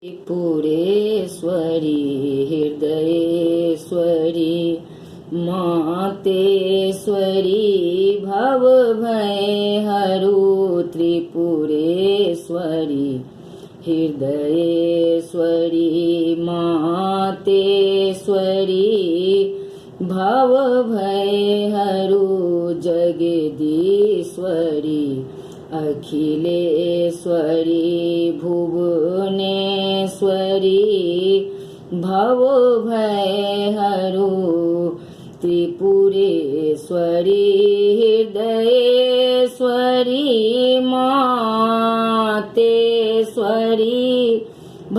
त्रिपुरेश्वरी हृदयेश्वरी मातेश्वरी भवभयहरु त्रिपुरेश्वरी हृदयेश्वरी मातेश्वरी भवभयहरु जगदीश्वरी अखिलेश्वरी भुवनेश्वरी भवभयहरु त्रिपुरेश्वरी हृदयेश्वरी मातेश्वरी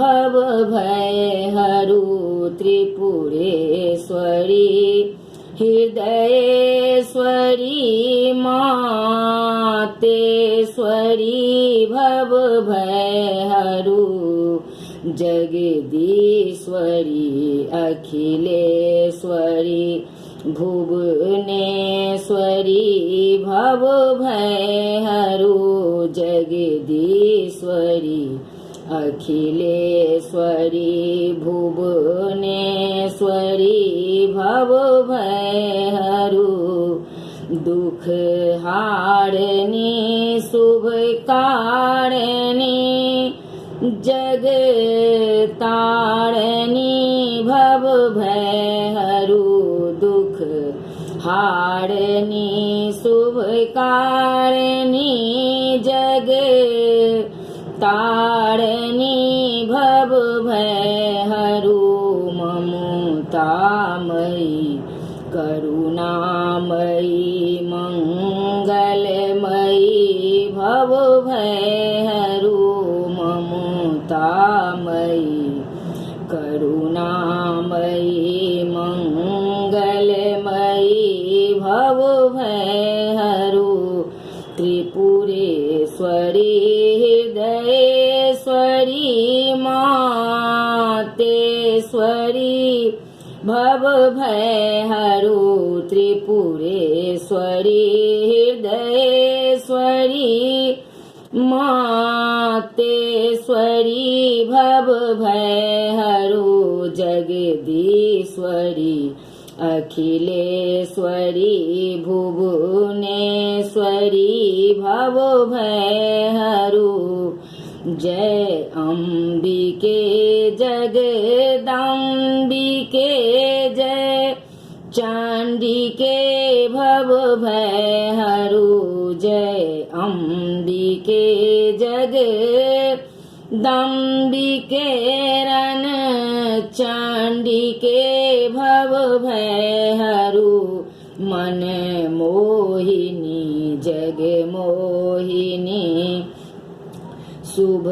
भवभयहरु त्रिपुरेश्वरी हृदयेश्वरी मातेश्वरी भवभयहरु जगदीश्वरी अखिलेश्वरी भुवनेश्वरी भवभयहरु जगदीश्वरी अखिलेश्वरी भुवनेश्वरी भवभयहरु दुख हारनी शुभ कारणी जग तारणी भवभयहरु दुख हारनी शुभ कारणी जग तारणी भवभयहरु ममतामयी करुणामयी मंगलमयी भवभयहरु ममतामयी करुणामयी मंगलमयी भवभयहरु त्रिपुरेश्वरी हृदयेश्वरी मातेश्वरी भवभयहरु त्रिपुरेश्वरी हृदयेश्वरी मातेश्वरी भवभयहरु जगदीश्वरी अखिलेश्वरी भुवनेश्वरी भवभयहरु जय अम्बिके जगदम्बिके जय चांडिके भवभयहरु जय अम्बिके जगदम्बिके रण चांडिके भवभयहरु मन मोहिनी जग मोहिनी शुभ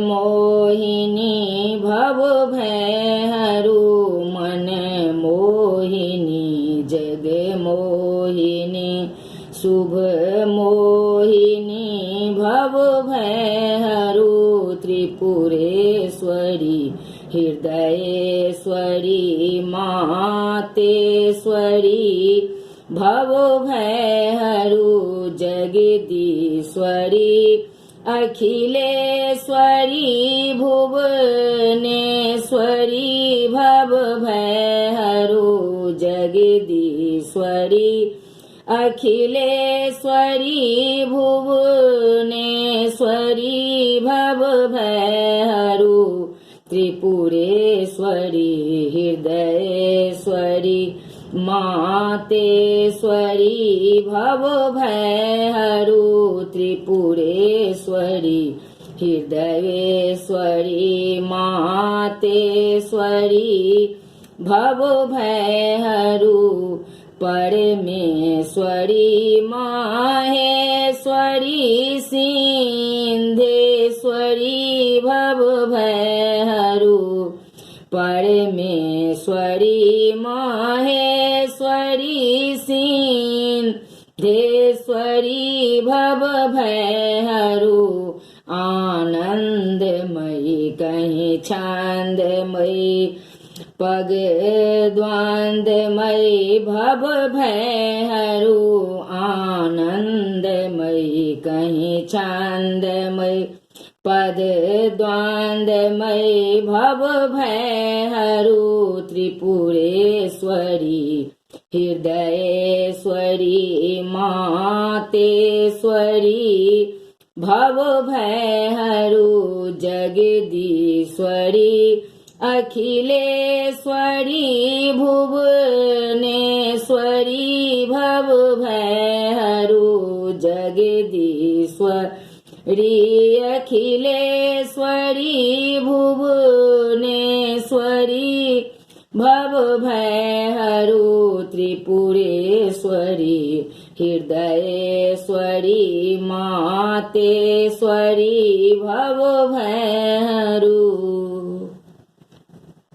मोहिनी भवभयहरु मन मोहिनी जग मोहिनी शुभ मोहिनी भवभयहरु त्रिपुरेश्वरी हृदयेश्वरी मातेश्वरी भवभयहरु जगदीश्वरी अखिलेश्वरी भुवनेश्वरी भवभयहरु जगदीश्वरी अखिलेश्वरी भुवनेश्वरी भवभयहरु त्रिपुरेश्वरी हृदयेश्वरी मातेश्वरी भवभयहरु त्रिपुरेश्वरी हृदयेश्वरी मातेश्वरी भवभयहरु परमेश्वरी माहेश्वरी सिंधेश्वरी भवभयहरु परमेश्वरी माहेश्वरी सिंधेश्वरी भवभयहरु आनंदमयी कहीं छंदमयी पग द्वंद्वमयी भवभयहरु आनंदमयी कहीं छंदमयी पद द्वन्द्वमयी भव भयहरु त्रिपुरेश्वरी हृदयेश्वरी मातेश्वरी भव भयहरु जगदीश्वरी अखिलेश्वरी भुवनेश्वरी भव भयहरु जगदीश्वरी अखिलेश्वरी भुवनेश्वरी भव भयहरु त्रिपुरेश्वरी हृदयेश्वरी मातेश्वरी भव भयहरु।